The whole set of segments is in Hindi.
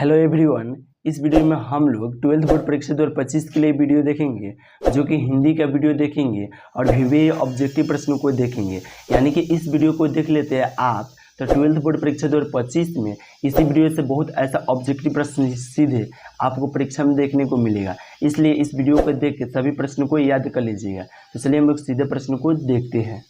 हेलो एवरीवन, इस वीडियो में हम लोग 12th बोर्ड परीक्षा 2025 के लिए वीडियो देखेंगे जो कि हिंदी का वीडियो देखेंगे और विविध ऑब्जेक्टिव प्रश्नों को देखेंगे। यानी कि इस वीडियो को देख लेते हैं आप तो 12th बोर्ड परीक्षा 2025 में इसी वीडियो से बहुत ऐसा ऑब्जेक्टिव प्रश्न सीधे आपको परीक्षा में देखने को मिलेगा। इसलिए इस वीडियो को देख के सभी प्रश्नों को याद कर लीजिएगा। तो चलिए हम लोग सीधे प्रश्न को देखते हैं।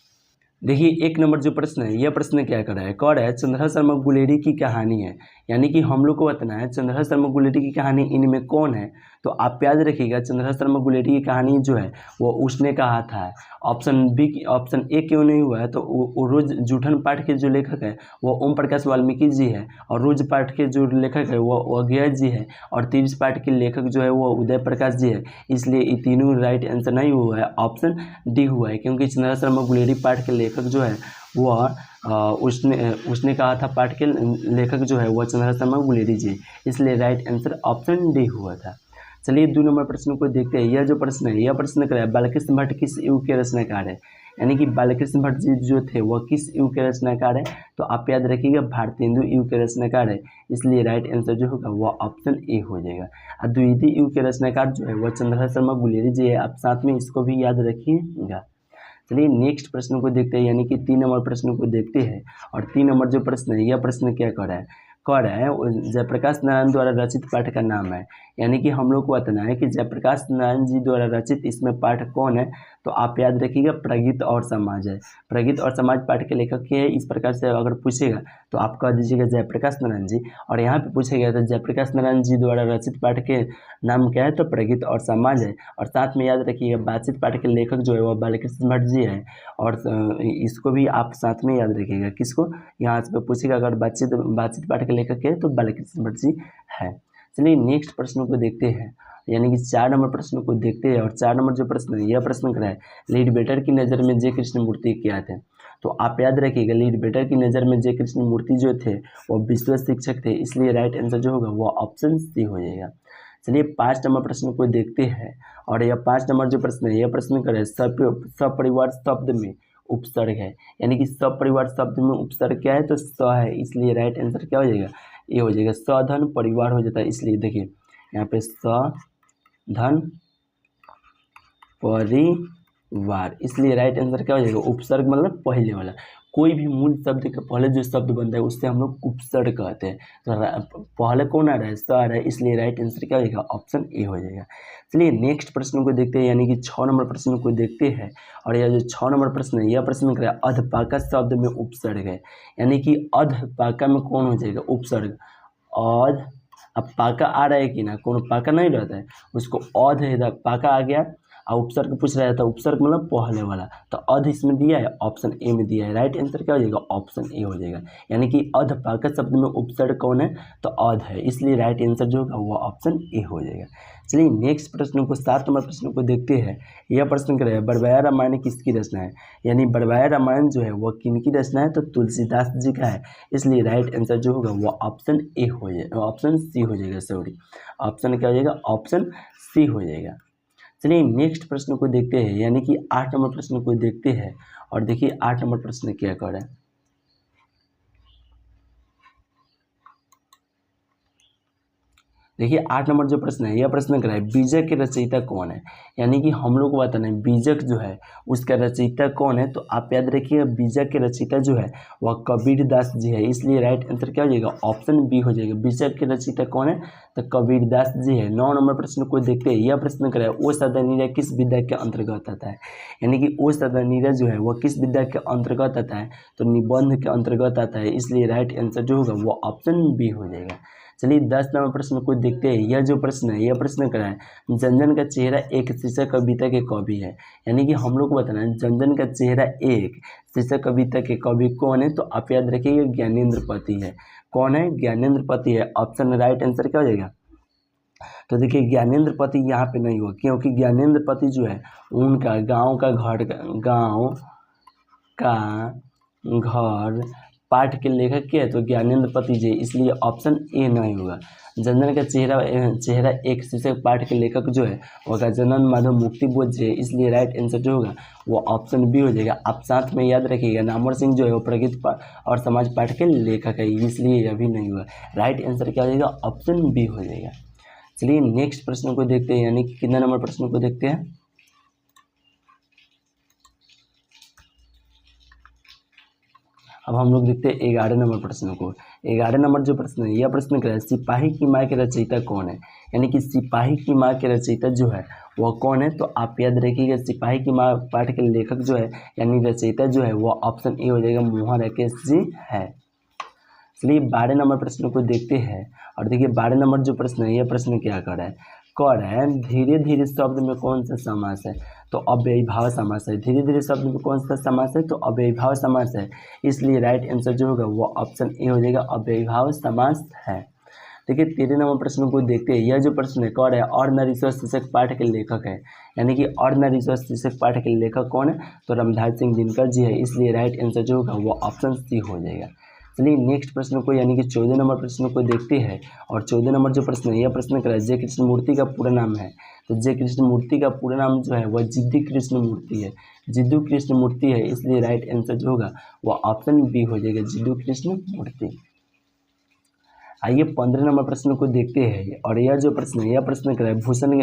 देखिए, एक नंबर जो प्रश्न है, यह प्रश्न क्या कर रहा है? कह रहा है चंद्रहास शर्मा गुलेरी की कहानी है। यानी कि हम लोग को बताना है चंद्रहास शर्मा गुलेरी की कहानी इनमें कौन है। तो आप याद रखिएगा, चंद्रहास शर्मा गुलेरी की कहानी जो है वो उसने कहा था। ऑप्शन ए क्यों नहीं हुआ है? तो वो रोज जूठन पाठ के जो लेखक है वो ओम प्रकाश वाल्मीकि जी है, और रोज पाठ के जो लेखक है वो अज्ञेय जी है, और तीव्र पाठ के लेखक जो है वो उदय प्रकाश जी है। इसलिए ये तीनों राइट आंसर नहीं हुआ है, ऑप्शन डी हुआ है। क्योंकि चंद्रहास शर्मा गुलेरी पाठ के लेखक जो है वह उसने कहा था, पाठ के लेखक जो है वह चंद्रहास शर्मा गुलेरी जी, इसलिए राइट आंसर ऑप्शन डी हुआ था। चलिए 2 नंबर प्रश्न को देखते हैं। यह जो प्रश्न है, यह प्रश्न क्या है? बालकृष्ण भट्ट किस युग के रचनाकार है? यानी कि बालकृष्ण भट्ट जी जो थे वह किस युग के रचनाकार है? तो आप याद रखिएगा, भारतेंदु युग के रचनाकार है, इसलिए राइट आंसर जो होगा वह ऑप्शन ए हो जाएगा। और द्वितीय युग के रचनाकार जो है वह चंद्रहास शर्मा गुलेरी जी है। आप साथ में इसको भी याद रखिएगा। चलिए नेक्स्ट प्रश्न को देखते हैं, यानी कि 3 नंबर प्रश्न को देखते हैं। और 3 नंबर जो प्रश्न है, यह प्रश्न क्या कर रहा है? कह रहा है जयप्रकाश नारायण द्वारा रचित पाठ का नाम है। यानी कि हम लोग को बताना है कि जयप्रकाश नारायण जी द्वारा रचित इसमें पाठ कौन है। तो आप याद रखिएगा, प्रगीत और समाज है। प्रगीत और समाज पाठ के लेखक के इस प्रकार से अगर पूछेगा तो आप कह दीजिएगा जयप्रकाश नारायण जी। और यहाँ पे पूछेगा तो जयप्रकाश नारायण जी द्वारा रचित पाठ के नाम क्या है? तो प्रगीत और समाज है। और साथ में याद रखिएगा, बातचीत पाठ के लेखक जो है वह बालकृष्ण भट्ट जी है। और इसको भी आप साथ में याद रखिएगा। किसको? यहाँ से पूछेगा अगर बातचीत पाठ के लेखक है तो बालकृष्ण भट्ट जी है। चलिए नेक्स्ट प्रश्न को देखते हैं, यानी कि 4 नंबर प्रश्न को देखते हैं। और 4 नंबर जो प्रश्न है, यह प्रश्न क्या है? लीडबेटर की नज़र में जय कृष्णमूर्ति क्या थे? तो आप याद रखिएगा, लीडबेटर की नज़र में जय कृष्णमूर्ति जो थे वो विश्व शिक्षक थे, इसलिए राइट आंसर जो होगा वो ऑप्शन सी हो जाएगा। चलिए 5 नंबर प्रश्न को देखते हैं। और यह 5 नंबर जो प्रश्न है, यह प्रश्न क्या है? सपरिवार शब्द में उपसर्ग है। यानी कि सपरिवार शब्द में उपसर्ग क्या है? तो स है, इसलिए राइट आंसर क्या हो जाएगा? ये हो जाएगा। सधन परिवार हो जाता है, इसलिए देखिए यहाँ पे सधन परिवार, इसलिए राइट आंसर क्या हो जाएगा? उपसर्ग मतलब पहले वाला। कोई भी मूल शब्द के पहले जो शब्द बनता है उससे हम लोग उपसर्ग कहते हैं। तो पहले कौन आ रहा है? स आ रहा है, इसलिए राइट आंसर क्या हो जाएगा? ऑप्शन ए हो जाएगा। चलिए नेक्स्ट प्रश्न को देखते हैं, यानी कि 6 नंबर प्रश्न को देखते हैं। और यह जो 6 नंबर प्रश्न है, यह प्रश्न क्या है? अधपाका शब्द में उपसर्ग है। यानी कि अधपाका में कौन हो जाएगा? उपसर्ग। अध, अब पाका आ रहा है कि ना, कौन पाका नहीं रहता है उसको अध है, पाका आ गया। और उपसर्ग पूछ रहा था, उपसर्ग मतलब पहले वाला, तो अध इसमें दिया है, ऑप्शन ए में दिया है। राइट आंसर क्या हो जाएगा? ऑप्शन ए हो जाएगा। यानी कि अधपाका शब्द में उपसर्ग कौन है? तो अध है, इसलिए राइट आंसर जो होगा वो ऑप्शन ए हो जाएगा। चलिए नेक्स्ट प्रश्न को 7 नंबर प्रश्न को देखते हैं। यह प्रश्न क्या है? बड़बैया रामायण किसकी रचना है? यानी बड़बैया रामायण जो है वह किनकी रचना है? तो तुलसीदास जी का है, इसलिए राइट आंसर जो होगा वो ऑप्शन ए हो जाएगा, ऑप्शन सी हो जाएगा। सॉरी, ऑप्शन क्या हो जाएगा? ऑप्शन सी हो जाएगा। चलिए नेक्स्ट प्रश्न को देखते हैं, यानी कि 8 नंबर प्रश्न को देखते हैं। और देखिए 8 नंबर प्रश्न क्या कर रहा है? देखिए 8 नंबर जो प्रश्न है, यह प्रश्न क्या है? बीजक के रचयिता कौन है? यानी कि हम लोग को बताना है बीजक जो है उसका रचयिता कौन है। तो आप याद रखिएगा, बीजक के रचयिता जो है वह कबीरदास जी है, इसलिए राइट आंसर क्या हो जाएगा? ऑप्शन बी हो जाएगा। बीजक के रचयिता कौन है? तो कबीरदास जी है। 9 नंबर प्रश्न को देखते हैं। यह प्रश्न क्या है? ओ सदनीरा किस विद्या के अंतर्गत आता है? यानी कि ओ सदनीरा जो है वह किस विद्या के अंतर्गत आता है? तो निबंध के अंतर्गत आता है, इसलिए राइट आंसर जो होगा वो ऑप्शन बी हो जाएगा। चलिए 10 नंबर प्रश्न को देखते हैं। यह जो प्रश्न है, यह प्रश्न क्या है? जनजन का चेहरा एक शीर्षक कविता के कवि है। यानी कि हम लोग को बताना है जनजन का चेहरा एक शीर्षक कविता के कवि कौन है? तो आप याद रखिएगा, ज्ञानेंद्र पति है। कौन है? ज्ञानेंद्र पति है। ऑप्शन राइट आंसर क्या हो जाएगा? तो देखिए ज्ञानेंद्र पति यहाँ पे नहीं हुआ, क्योंकि ज्ञानेंद्र पति जो है उनका गाँव का घर पाठ के लेखक क्या है, तो ज्ञानेंद्र पतिजे, इसलिए ऑप्शन ए नहीं होगा। जनगण का चेहरा एक शीर्षक पाठ के लेखक जो है वो गजानन माधव मुक्तिबोध जी है, इसलिए राइट आंसर जो होगा वो ऑप्शन बी हो जाएगा। आप साथ में याद रखिएगा नामवर सिंह जो है वो प्रगति और समाज पाठ के लेखक है, इसलिए यह भी नहीं हुआ। राइट आंसर क्या हो जाएगा, ऑप्शन बी हो जाएगा। चलिए नेक्स्ट प्रश्न को देखते हैं, यानी कि कितना नंबर प्रश्न को देखते हैं। अब हम लोग देखते हैं 11 नंबर प्रश्न को। 11 नंबर जो प्रश्न है, यह प्रश्न क्या है, सिपाही की माँ के रचयिता कौन है, यानी कि सिपाही की माँ के रचयिता जो है वह कौन है, तो आप याद रखिएगा सिपाही की माँ पाठ के लेखक जो है यानी रचयिता जो है वह ऑप्शन ए हो जाएगा, मोहन राकेश जी है। चलिए 12 नंबर प्रश्न को देखते हैं, और देखिए 12 नंबर जो प्रश्न है, यह प्रश्न क्या कर रहा है, कह रहा है धीरे धीरे शब्द में कौन सा समास है, तो अव्ययीभाव समास है। धीरे धीरे शब्द में कौन सा समास है, तो अव्ययीभाव समास है, इसलिए राइट आंसर जो होगा वो ऑप्शन ए हो जाएगा, अव्ययीभाव समास है। देखिए 13 नंबर प्रश्न को देखते हैं, यह जो प्रश्न है कह रहा है अर्धनारीश्वर शीर्षक पाठ के लेखक है, यानी कि अर्धनारीश्वर शीर्षक पाठ के लेखक कौन है, तो रामधारी सिंह दिनकर जी है, इसलिए राइट आंसर जो होगा वो ऑप्शन सी हो जाएगा। चलिए नेक्स्ट प्रश्न को यानी कि 14 नंबर प्रश्न को देखते हैं, और 14 नंबर जो प्रश्न है, यह प्रश्न कर जय कृष्ण मूर्ति का पूरा नाम है, तो जय कृष्ण मूर्ति का पूरा नाम जो है वह जिद्दू कृष्ण मूर्ति है, जिद्दू कृष्ण मूर्ति है, इसलिए राइट आंसर जो होगा वह ऑप्शन बी हो जाएगा, जिद्दू कृष्ण मूर्ति। आइए 15 नंबर प्रश्न को देखते हैं, और यह जो प्रश्न है, यह प्रश्न कर रहा है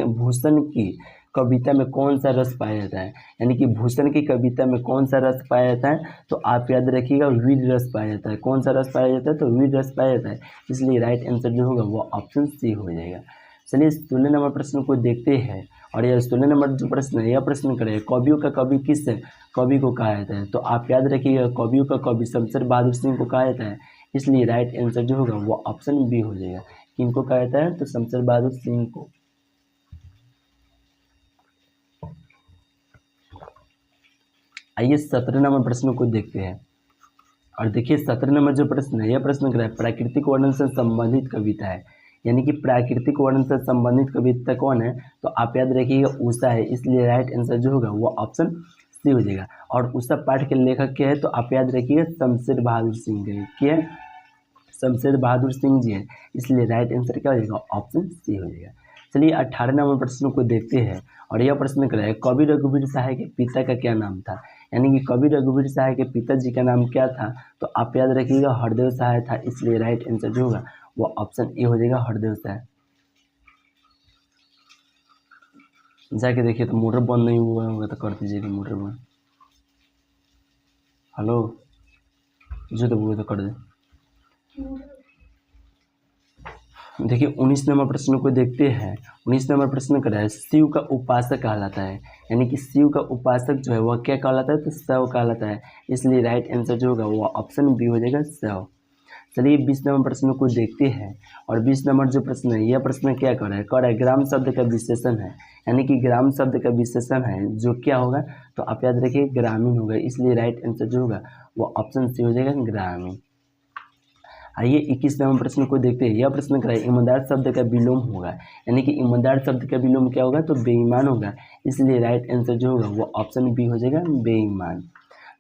भूषण की कविता में कौन सा रस पाया जाता है, यानी कि भूषण की कविता में कौन सा रस पाया जाता है, तो आप याद रखिएगा वीर रस पाया जाता है। कौन सा रस पाया जाता है, तो वीर रस पाया जाता है, इसलिए राइट आंसर जो होगा वो ऑप्शन सी हो जाएगा। चलिए 16 नंबर प्रश्न को देखते हैं, और यह 16 नंबर जो प्रश्न है, यह प्रश्न करे कवियों का कवि किस कवि को कहा जाता है, तो आप याद रखिएगा कवियों का कवि शमशेर बहादुर सिंह को कहा जाता है, इसलिए राइट आंसर जो होगा वो ऑप्शन बी हो जाएगा। किनको कहा जाता है, तो शमशेर बहादुर सिंह को। आइए 17 नंबर प्रश्न को देखते हैं, और देखिए 17 नंबर जो प्रश्न है, यह प्रश्न क्या है प्राकृतिक वर्णन से संबंधित कविता है, यानी कि प्राकृतिक वर्णन से संबंधित कविता कौन है, तो आप याद रखिएगा उषा है, इसलिए राइट आंसर जो होगा वो ऑप्शन सी हो जाएगा। और उषा पाठ के लेखक क्या है, तो आप याद रखिएगा शमशेर बहादुर सिंह क्या है, शमशेर बहादुर सिंह जी है, इसलिए राइट आंसर क्या हो जाएगा, ऑप्शन सी हो जाएगा। चलिए 18 नंबर प्रश्न को देखते हैं, और यह प्रश्न कर रहा है कवि रघुवीर सहाय के पिता का क्या नाम था, यानी कि कवि रघुवीर सहाय के पिताजी का नाम क्या था, तो आप याद रखिएगा हरदेव सहाय था, इसलिए राइट आंसर जो होगा वो ऑप्शन ए हो जाएगा, हरदेव सहाय। जाके देखिए तो मोटर बंद नहीं हुआ होगा तो कर दीजिएगा मोटर बंद। हेलो जो तो वो तो कर दे। देखिए 19 नंबर प्रश्न को देखते हैं। 19 नंबर प्रश्न कर रहा है शिव का उपासक कहलाता है, यानी कि शिव का उपासक जो है वह क्या कहलाता है, तो शैव कहलाता है, इसलिए राइट आंसर जो होगा वो ऑप्शन बी हो जाएगा, शैव। चलिए 20 नंबर प्रश्न को देखते हैं, और 20 नंबर जो प्रश्न है, यह प्रश्न क्या कर रहा है ग्राम शब्द का विशेषण है, यानी कि ग्राम शब्द का विशेषण है जो क्या होगा, तो आप याद रखिए ग्रामीण होगा, इसलिए राइट आंसर जो होगा वो ऑप्शन सी हो जाएगा, ग्रामीण। आइए 21 नंबर प्रश्न को देखते हैं। यह प्रश्न क्या है ईमानदार शब्द का विलोम होगा, यानी कि ईमानदार शब्द का विलोम क्या होगा, तो बेईमान होगा, इसलिए राइट आंसर जो होगा वो ऑप्शन बी हो जाएगा, बेईमान।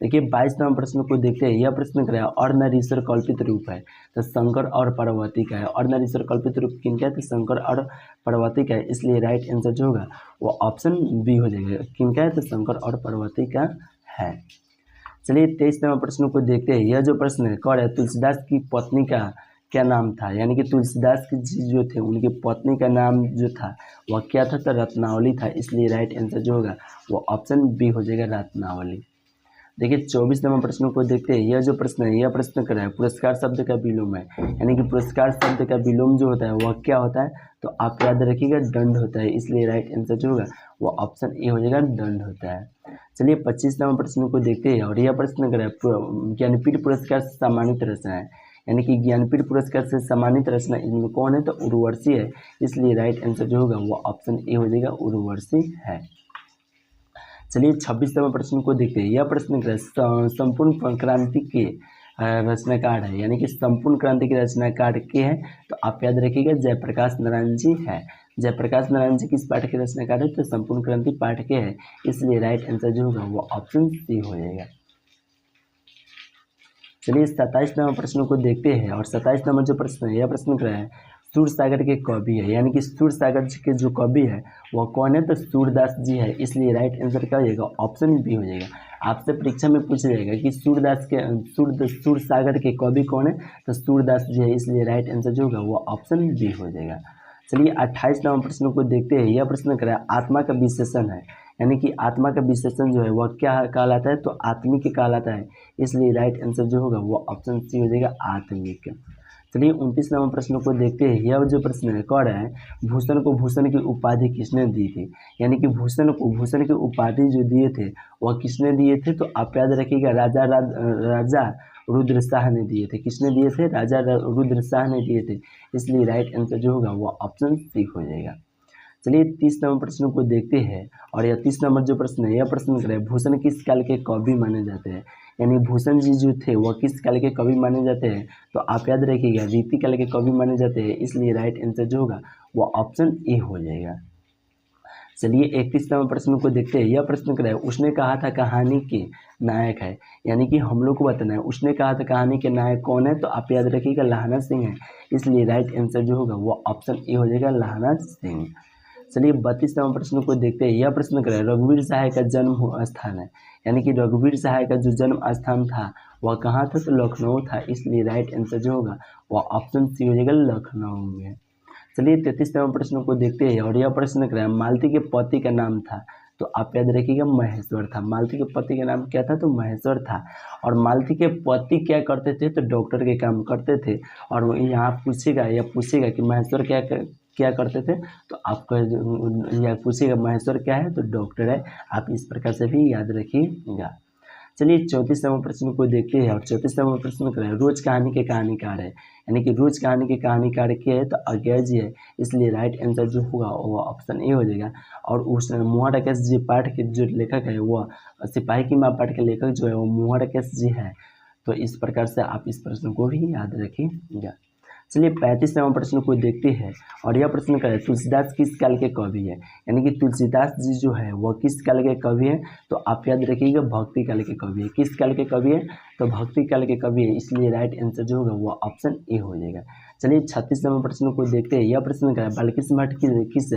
देखिए 22 नंबर प्रश्न को देखते हैं। यह प्रश्न क्या है अर्धनारीश्वर कल्पित रूप है, तो शंकर और पार्वती का है। अर्धनारीश्वर कल्पित रूप किनका है, तो शंकर और पार्वती का है, इसलिए राइट आंसर जो होगा वो ऑप्शन बी हो जाएगा, किनका है, तो शंकर और पार्वती का है। चलिए 23 नंबर प्रश्न को देखते हैं। यह जो प्रश्न है कौन है तुलसीदास की पत्नी का क्या नाम था, यानी कि तुलसीदास जी जो थे उनकी पत्नी का नाम जो था वह क्या था, तो रत्नावली था, इसलिए राइट आंसर जो होगा वो ऑप्शन बी हो जाएगा, रत्नावली। देखिए 24 नंबर प्रश्न को देखते हैं। यह जो प्रश्न है यह प्रश्न कर रहा है पुरस्कार शब्द का विलोम है, यानी कि पुरस्कार शब्द का विलोम जो होता है वह क्या होता है, तो आप याद रखिएगा दंड होता है, इसलिए राइट आंसर जो होगा वो ऑप्शन ए हो जाएगा, दंड होता है। चलिए 25 नंबर प्रश्न को देखते हैं, और यह प्रश्न कर रहा है ज्ञानपीठ पुरस्कार से सम्मानित रचना है, यानी कि ज्ञानपीठ पुरस्कार से सम्मानित रचना इनमें कौन है, तो उर्वशी है, इसलिए राइट आंसर जो होगा वो ऑप्शन ए हो जाएगा, उर्वशी है। चलिए 26 नंबर प्रश्न को देखते हैं। यह प्रश्न संपूर्ण क्रांति के रचनाकार है, यानी कि संपूर्ण क्रांति के रचनाकार के हैं, तो आप याद रखिएगा जयप्रकाश नारायण जी है। जयप्रकाश नारायण जी किस पाठ के रचनाकार है, तो संपूर्ण क्रांति पाठ के हैं, इसलिए राइट आंसर जो होगा वो ऑप्शन सी हो जाएगा। चलिए 27 नंबर प्रश्न को देखते हैं। और 27 नंबर जो प्रश्न है, यह प्रश्न क्या है, सूरसागर के कवि है, यानी कि सूरसागर के जो कवि है वह कौन है, तो सूरदास जी है। इसलिए राइट आंसर क्या हो जाएगा, ऑप्शन बी हो जाएगा। आपसे परीक्षा में पूछा जाएगा कि सूरसागर के कवि कौन है, तो सूरदास जी है। इसलिए राइट आंसर जो होगा वो ऑप्शन बी हो जाएगा। चलिए 28 नंबर प्रश्न को देखते हैं। यह प्रश्न क्या है, आत्मा का विशेषण है, यानी कि आत्मा का विशेषण जो है वह क्या कहलाता है, तो आत्मिक कहलाता है। इसलिए राइट आंसर जो होगा वो ऑप्शन सी हो जाएगा, आत्मिक। चलिए 29 नंबर प्रश्न को देखते हैं। यह जो प्रश्न है कह रहा है, भूषण को भूषण की उपाधि किसने दी थी, यानी कि भूषण को भूषण की उपाधि जो दिए थे वह किसने दिए थे, तो आप याद रखिएगा राजा रुद्र शाह ने दिए थे। किसने दिए थे, राजा रुद्र शाह ने दिए थे। इसलिए राइट आंसर जो होगा वो ऑप्शन सी हो जाएगा। चलिए 30 नंबर प्रश्न को देखते हैं। और यह 30 नंबर जो प्रश्न है, यह प्रश्न कर रहे हैं, भूषण किस काल के कवि माने जाते हैं, यानी भूषण जी जो थे वह किस काल के कवि माने जाते हैं, तो आप याद रखिएगा रीति काल के कवि माने जाते हैं। इसलिए राइट आंसर जो होगा वो ऑप्शन ए हो जाएगा। चलिए 31 नंबर प्रश्न को देखते हैं। यह प्रश्न कर रहा है, उसने कहा था कहानी के नायक है, यानी कि हम लोग को बताना है उसने कहा था कहानी के नायक कौन है, तो आप याद रखिएगा लाहना सिंह है। इसलिए राइट आंसर जो होगा वो ऑप्शन ए हो जाएगा, लाहना सिंह। चलिए 32 नंबर प्रश्न को देखते हैं। यह प्रश्न कर रहा है, रघुवीर सहाय का जन्म स्थान है, यानी कि रघुवीर सहाय का जो जन्म स्थान था वह कहाँ था, तो लखनऊ था। इसलिए राइट आंसर जो होगा वह ऑप्शन सी हो जाएगा, लखनऊ में। चलिए 33 नंबर प्रश्न को देखते हैं। और यह प्रश्न कर रहा है, मालती के पति का नाम था, तो आप याद रखिएगा महेश्वर था। मालती के पति का नाम क्या था, तो महेश्वर था। और मालती के पति क्या करते थे, तो डॉक्टर के काम करते थे। और यहाँ पूछेगा या पूछेगा कि महेश्वर क्या करते थे, तो आपका यह पूछेगा महेश्वर क्या है, तो डॉक्टर है। आप इस प्रकार से भी याद रखिएगा। चलिए 34 नंबर प्रश्न को देखते हैं। और 34 नंबर प्रश्न करें, रोज कहानी के कहानीकार है, यानी कि रोज कहानी के कहानीकार क्या है, तो अज्ञा जी है। इसलिए राइट आंसर जो होगा वो ऑप्शन ए हो जाएगा। और उस मुहा राकेश जी पाठ के जो लेखक है वह सिपाही की माँ पाठ के लेखक जो है वो मुहा राकेश जी है। तो इस प्रकार से आप इस प्रश्न को भी याद रखिएगा। चलिए 35 नंबर प्रश्न को देखते हैं। और यह प्रश्न करें, तुलसीदास किस काल के कवि है, यानी कि तुलसीदास जी जो है वह किस काल के कवि है, तो आप याद रखिएगा भक्ति काल के कवि है। किस काल के कवि है, तो भक्ति काल के कवि है। इसलिए राइट आंसर जो होगा वो ऑप्शन ए हो जाएगा। चलिए 36 नंबर प्रश्न को देखते हैं। यह प्रश्न करें, बालकृष्ण भट्ट किस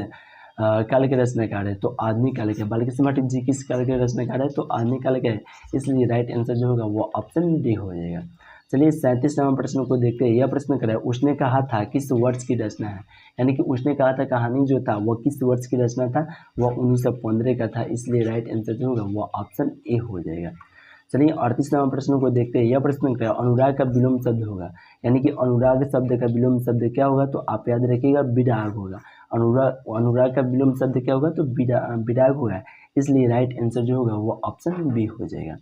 काल के रचनाकार है, तो आधुनिक काल के। बालकृष्ण भट्ट जी किस काल के रचनाकार है, तो आधुनिक काल के है। इसलिए राइट आंसर जो होगा वो ऑप्शन डी हो जाएगा। चलिए 37 नंबर प्रश्न को देखते हैं। यह प्रश्न कर रहा है, उसने कहा था किस वर्ष की रचना है, यानी कि उसने कहा था कहानी जो था वह किस वर्ष की रचना था, वह 1915 का था। इसलिए राइट आंसर जो होगा वो ऑप्शन ए हो जाएगा। चलिए 38 नंबर प्रश्न को देखते हैं। यह प्रश्न कर रहा है, अनुराग का विलोम शब्द होगा, यानी कि अनुराग शब्द का विलोम शब्द क्या होगा, तो आप याद रखिएगा विराग होगा। अनुराग का विलोम शब्द क्या होगा, तो विराग होगा। इसलिए राइट आंसर जो होगा वो ऑप्शन बी हो जाएगा।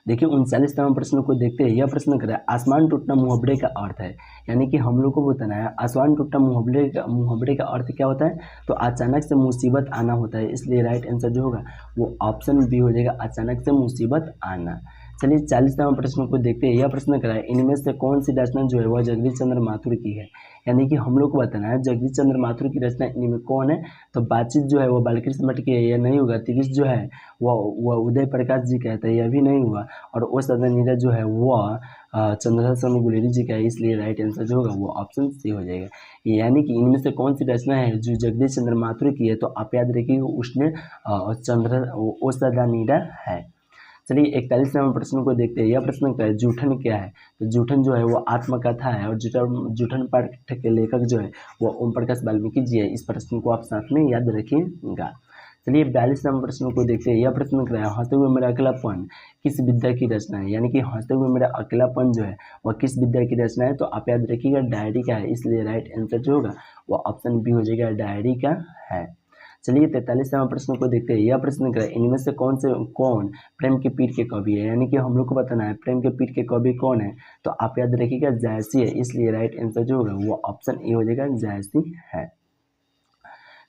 देखिए 39 नंबर प्रश्न को देखते हैं। यह प्रश्न कर रहा है, आसमान टूटना मुहावरे का अर्थ है, यानी कि हम लोग को बताना है आसमान टूटना मुहावरे का अर्थ क्या होता है, तो अचानक से मुसीबत आना होता है। इसलिए राइट आंसर जो होगा वो ऑप्शन बी हो जाएगा, अचानक से मुसीबत आना। चलिए 40 नंबर प्रश्न को देखते हैं। यह प्रश्न कर रहा है, इनमें से कौन सी रचना जो है वह जगदीश चंद्र माथुर की है, यानी कि हम लोग को बताना है जगदीश चंद्र माथुर की रचना इनमें कौन है, तो बातचीत जो है वो बालकृष्ण भट्ट की है, यह नहीं होगा। तिरिश जो है वह उदय प्रकाश जी कहता है, यह भी नहीं हुआ। और ओ सदन नीरज जो है वह चंद्रशेखर गुलेरी जी का है। इसलिए राइट आंसर जो होगा वो ऑप्शन सी हो जाएगा। यानी कि इनमें से कौन सी रचना है जो जगदीश चंद्र माथुर की है, तो आप याद रखिए उसने ओ सदन नीरज है। चलिए 41 नंबर प्रश्न को देखते हैं। यह प्रश्न क्या है, जूठन क्या है, तो जूठन जो है वो आत्मकथा है। और जूठन पाठ के लेखक जो है वो ओम प्रकाश वाल्मीकि जी है। इस प्रश्न को आप साथ में याद रखिएगा। चलिए 42 नंबर प्रश्न को देखते हैं। यह प्रश्न क्या है, हंसते हुए मेरा अकेलापन किस विद्या की रचना है, यानी कि हंसते हुए मेरा अकेलापन जो है वह किस विद्या की रचना है, तो आप याद रखिएगा डायरी का है। इसलिए राइट आंसर जो होगा वो ऑप्शन बी हो जाएगा, डायरी का है। चलिए 43 नंबर प्रश्न को देखते हैं। यह प्रश्न क्या है, इनमें से कौन प्रेम के पीर के कवि है, यानी कि हम लोग को बताना है प्रेम के पीर के कवि कौन है, तो आप याद रखिएगा जायसी है। इसलिए राइट आंसर जो होगा वो ऑप्शन ए हो जाएगा, जायसी है।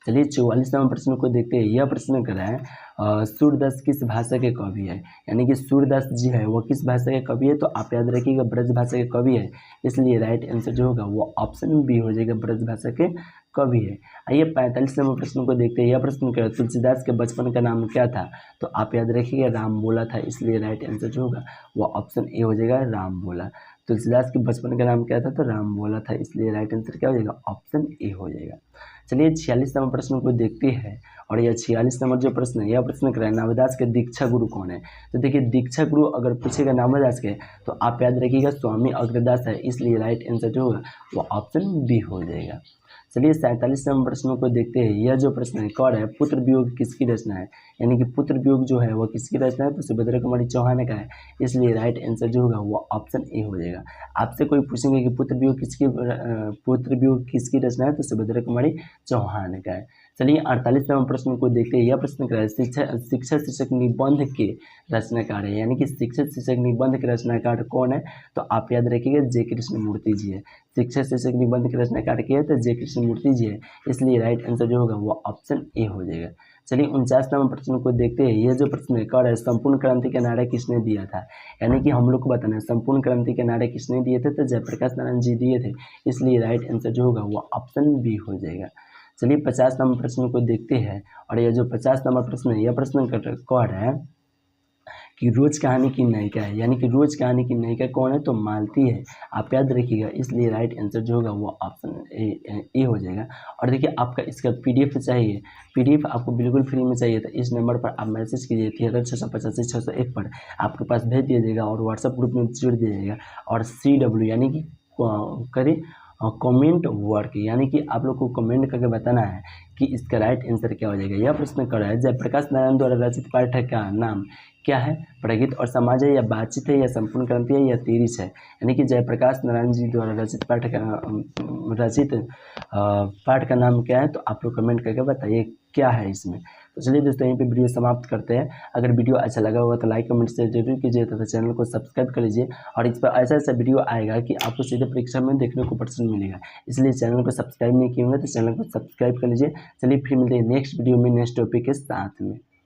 चलिए 44वां प्रश्न को देखते हैं। यह प्रश्न कर रहा है सूरदास किस भाषा के कवि है, यानी कि सूरदास जी है वो किस भाषा के कवि है, तो आप याद रखिएगा ब्रज भाषा के कवि है, इसलिए राइट आंसर जो होगा वो ऑप्शन बी हो जाएगा, ब्रज भाषा के कवि है। आइए 45वें प्रश्न को देखते हैं। यह प्रश्न कर तुलसीदास के बचपन का नाम क्या था, तो आप याद रखिएगा राम बोला था, इसलिए राइट आंसर जो होगा वो ऑप्शन ए हो जाएगा, राम बोला। तुलसीदास के बचपन का नाम क्या था, तो राम बोला था, इसलिए राइट आंसर क्या हो जाएगा, ऑप्शन ए हो जाएगा। चलिए 46वां प्रश्न को देखते हैं। और यह 46 नंबर जो प्रश्न है, यह प्रश्न कर रहा है नामदास के दीक्षा गुरु कौन है, तो देखिए दीक्षा गुरु अगर पूछेगा नामदास के तो आप याद रखिएगा स्वामी अग्रदास है, इसलिए राइट आंसर जो होगा वो ऑप्शन बी हो जाएगा। चलिए 47वें प्रश्न को देखते हैं। यह जो प्रश्न है कौन है पुत्र वियोग किसकी रचना है, यानी कि पुत्र वियोग जो है वो किसकी रचना है, तो सुभद्रा कुमारी चौहान का है, इसलिए राइट आंसर जो होगा वो ऑप्शन ए हो जाएगा। आपसे कोई पूछेंगे कि पुत्र वियोग किसकी रचना है, तो सुभद्रा कुमारी चौहान का है। चलिए 48वें प्रश्न को देखते हैं। यह प्रश्न कर शिक्षक शीर्षक निबंध के रचनाकार है, यानी कि शिक्षक शीर्षक निबंध के रचनाकार कौन है, तो आप याद रखिएगा जे कृष्णमूर्ति जी है। शिक्षक शीर्षक निबंध के रचनाकार किया है तो जे कृष्णमूर्ति जी है, इसलिए राइट आंसर जो होगा वो ऑप्शन ए हो जाएगा। चलिए 49वें प्रश्न को देखते हैं। यह जो प्रश्न है कौन है संपूर्ण क्रांति का नारा किसने दिया था, यानी कि हम लोग को बताना है संपूर्ण क्रांति के नारे किसने दिए थे, तो जयप्रकाश नारायण जी दिए थे, इसलिए राइट आंसर जो होगा वो ऑप्शन बी हो जाएगा। चलिए 50 नंबर प्रश्न को देखते हैं। और यह जो 50 नंबर प्रश्न है, यह प्रश्न कौन है कि रोज कहानी की नायिका है, यानी कि रोज कहानी की नायिका कौन है, तो मालती है, आप याद रखिएगा, इसलिए राइट आंसर जो होगा वो ऑप्शन ए हो जाएगा। और देखिए आपका इसका पीडीएफ चाहिए, पीडीएफ आपको बिल्कुल फ्री में चाहिए, तो इस नंबर पर आप मैसेज कीजिए 73688601 पर, आपके पास भेज दिया जाएगा और व्हाट्सएप ग्रुप में जोड़ दिया जाएगा। और CW यानी कि करें कमेंट वर्क, यानी कि आप लोग को कमेंट करके बताना है कि इसका राइट आंसर क्या हो जाएगा। यह प्रश्न कर रहा है जयप्रकाश नारायण द्वारा रचित पाठ का नाम क्या है, प्रगीत और समाज है, या बातचीत है, या संपूर्ण क्रांति है, या तिरिश है, यानी कि जयप्रकाश नारायण जी द्वारा रचित पाठ का नाम क्या है, तो आप लोग कमेंट करके बताइए क्या है इसमें। तो चलिए दोस्तों यहीं पे वीडियो समाप्त करते हैं। अगर वीडियो अच्छा लगा होगा तो लाइक कमेंट शेयर जरूर कीजिए तथा चैनल को सब्सक्राइब कर लीजिए, और इस पर ऐसा वीडियो आएगा कि आपको सीधे परीक्षा में देखने को पर्सन मिलेगा, इसलिए चैनल को सब्सक्राइब नहीं किए होंगे तो चैनल को सब्सक्राइब कर लीजिए। चलिए फिर मिलते हैं नेक्स्ट वीडियो में नेक्स्ट टॉपिक के साथ में।